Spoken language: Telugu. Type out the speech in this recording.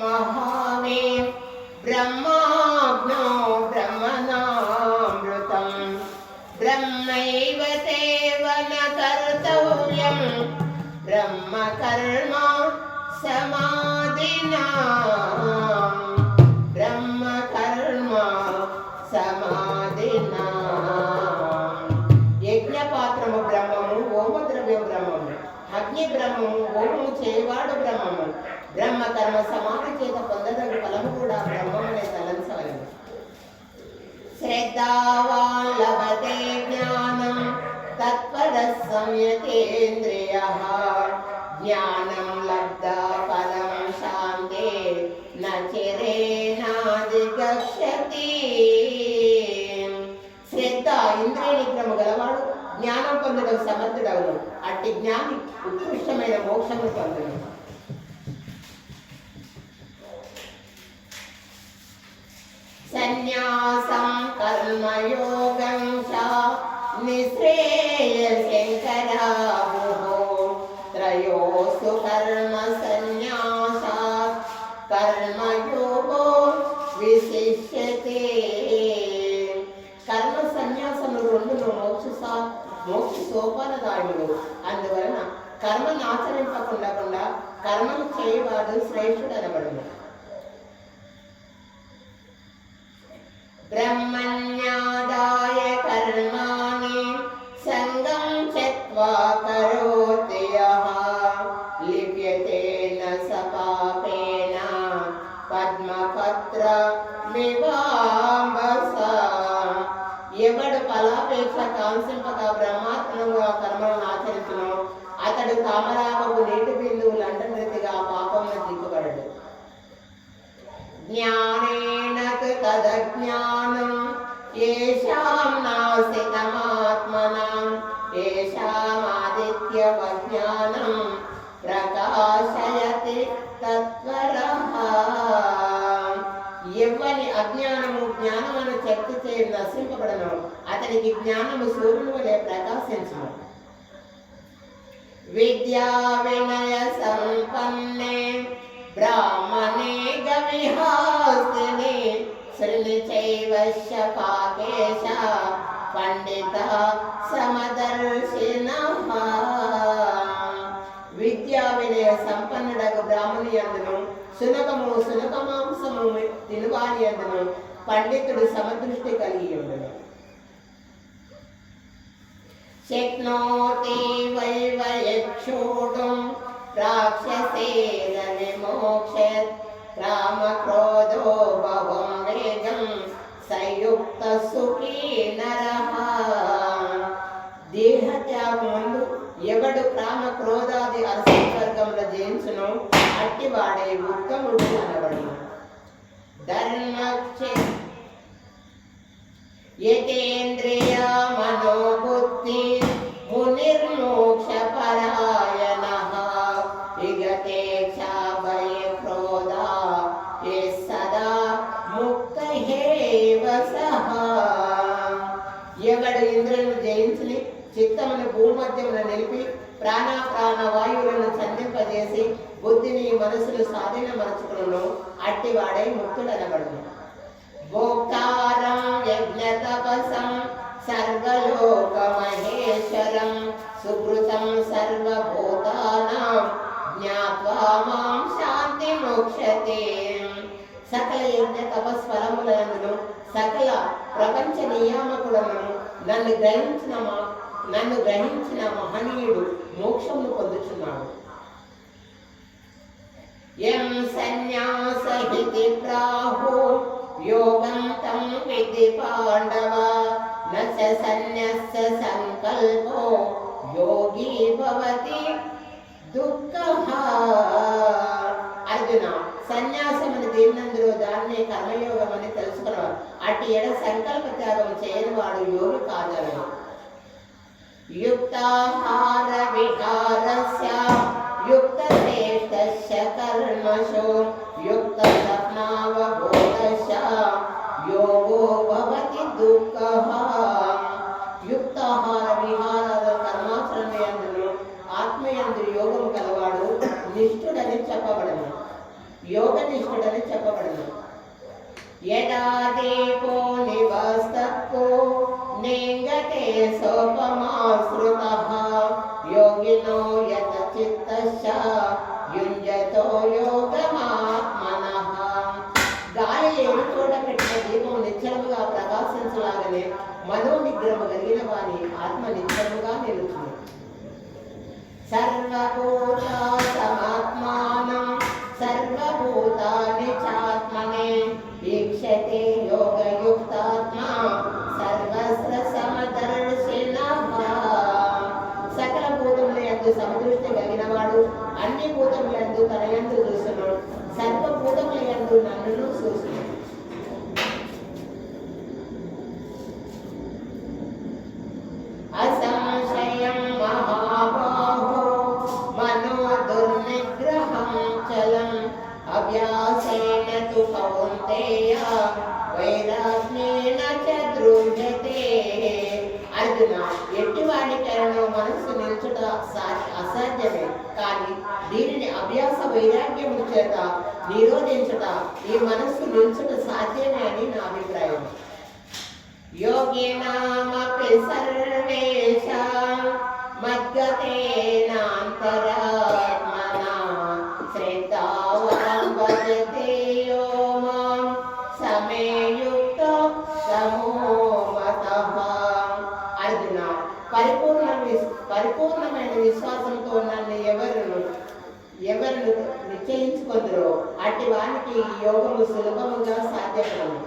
महावे ब्रह्माग्नो ब्रह्मणामृतं ब्रह्मैव तेन कर्तव्यं ब्रह्म कर्म समाधिना ब्रह्म कर्म समाधिना यज्ञपात्रము బ్రహ్మము హోమద్రవ్యం బ్రహ్మము అగ్ని బ్రహ్మము హోమము చేయవాడు బ్రహ్మము బ్రహ్మ కర్మ సమాధి చేత పొందదగు ఫలము కూడా బ్రహ్మమనే తలంచవలెను. శ్రద్ధావాన్ లభతే జ్ఞానం తత్పరః సంయతేంద్రియః జ్ఞానం లబ్ధా పరం శాంతే న చిరేణాధిగచ్చతి. శ్రద్ధ ఇంద్రియ నిగ్రహము గలవాడు జ్ఞానం పొందడం సమర్థుడవును. అట్టి జ్ఞాని ఉత్కృష్టమైన మోక్షము పొందును. సన్యాసం కర్మయోగం చ నిశ్రేయశంకరాభుః త్రయోస్తు కర్మ సన్యాసాత్ కర్మయోగో విశిష్యతే. కర్మ సన్యాసములు రెండును మోక్ష సోపానదాయములు. అందువలన కర్మను ఆచరింపకుండా కర్మను చేయవాడు శ్రేష్ఠుడు అనబడును. బ్రహ్మణ్యాదాయ కర్మాణి సంగం త్యక్త్వా కరోతి యః లిప్యతే న స పాపేన పద్మపత్ర మివాంబసా. ఎవడు ఫలాపేక్ష కాంక్షింపక బ్రహ్మాత్మగా కర్మలను ఆచరించును అతడు కామరాగపు నీటి బిందువులు అంటనృతిగా పాపమును దిక్కుబడడు. జ్ఞానేన తదజ్ఞానం ఏషాం నాసితమాత్మనాం ఏషామాదిత్యవజ్ఞానం ప్రకాశయతి తత్వరః. ఎవ్వని అజ్ఞానము జ్ఞానమును శక్తి చే నశింపబడను అతనికి జ్ఞానము సూర్యుని వలె ప్రకాశించును. విద్యా వినయ సంపన్నే బ్రాహ్మణే గవిహాస్తిని శ్రుతి చైవశ్య పాకేశ పండిత సమదర్శినః. విద్యా వినయ సంపన్నుడగు బ్రాహ్మణి యందును సునకమాంసము తినువాని యందును పండితుడు సమదృష్టి కలిగి ఉండును. శక్నోతి వైవయక్షోఢుం రాక్షసేన విమోక్షయత్ రామక్రోధో భవం వేగం సంయుక్త సుఖీ నరః. దేహత్యాగముందు ఎవడు కామ క్రోధాది అసంవర్గముల జయించును అట్టివాడే ఉత్తముడు అనబడును. ధర్మక్షే యతేంద్రియ మనోబుద్ధి మునిర్మోక్ష పరాయణః విగతేక్షా భయ క్రోధ సదా ముక్తయేవ సః. ఎవడు ఇంద్రియులను జయించి చిత్తమును భూమధ్యమున నిలిపి ప్రాణ వాయువులను చందింపజేసి బుద్ధిని మనసును స్వాధీనమరచుకును అట్టివాడే ముక్తుడనబడును. భోక్తారం యజ్ఞ తపసం సర్వలోక మహేశ్వరం సుకృతం సర్వభూతానాం జ్ఞాత్వా మాం శాంతి మోక్షతే. సకల యజ్ఞ తపస్ఫలములను సకల ప్రపంచ నియామకుడను నన్ను గ్రహించిన మహనీయుడు మోక్షమును పొందుచున్నాడు. యం సన్యాసహితి ప్రాహు యోగం తం విధి పాండవ న చ సన్యస్య సంకల్పో యోగి భవతి దుఃఖః. అర్జున, సన్యాసమని దేనినందులో దాన్నే కర్మయోగం అని తెలుసుకున్నాడు. అటు ఎడ సంకల్ప త్యాగం చేయని వాడు యోగి కాదను. యుక్తాహార విహారస్య యుక్తచేష్టస్య కర్మషు యుక్త స్వప్నావబోధస్య యోగో భవతి దుఃఖః. యుక్తాహార విహారాల కర్మాచరణ యందును ఆత్మయందు యోగము కలవాడు నిష్ఠుడని చెప్పబడను. యోగ నిష్ఠుడని చెప్పబడను. యదా దీపో నివస్తత్కో నింగతే సోపమాశ్రుతః యోగినో యత చిత్తస్య యుంజతో యోగమాత్మనః. గాలి లేని చోట పెట్టిన దీపం నిశ్చలముగా ప్రకాశించలాగనే మనోనిగ్రహము కలిగిన వారి ఆత్మ నిశ్చలముగా నిలుచును. సర్వభూత సమాత్మానం సర్వభూతాని చాత్మనే వీక్షతే యోగయుక్తాత్మా సర్వస్ర సమదర్శినః. సకల భూతముల యందు సమదృష్టి కలిగిన వాడు అన్ని భూతముల యందు తన యందు చూస్తున్నాడు. సర్వభూతముల యందు నన్ను చూస్తున్నాడు. అసంశయం మహాబాహో మనో దుర్నిగ్రహం చలం అభ్యాసేన తు కౌంతేయ వైరాగ్యేన చ దృఢతే. అర్జున, ఎట్టివాడికైనా మనస్సు నిల్చుట అసాధ్యమే, కానీ దీనిని అభ్యాస వైరాగ్యము చేత నిరోధించుట, ఈ మనస్సు నిల్చుట సాధ్యమే అని నా అభిప్రాయం. యోగినామపి సర్వేషాం మద్గతేనాంతరాత్మనా శ్రద్ధావాన్ భజతే యో మాం సమేయుక్తో సమో మతః. అర్జున, పరిపూర్ణమైన విశ్వాసంతో నన్ను ఎవరు నిశ్చయించుకుందరో అట్టి వానికి ఈ యోగము సులభముగా సాధ్యపడను.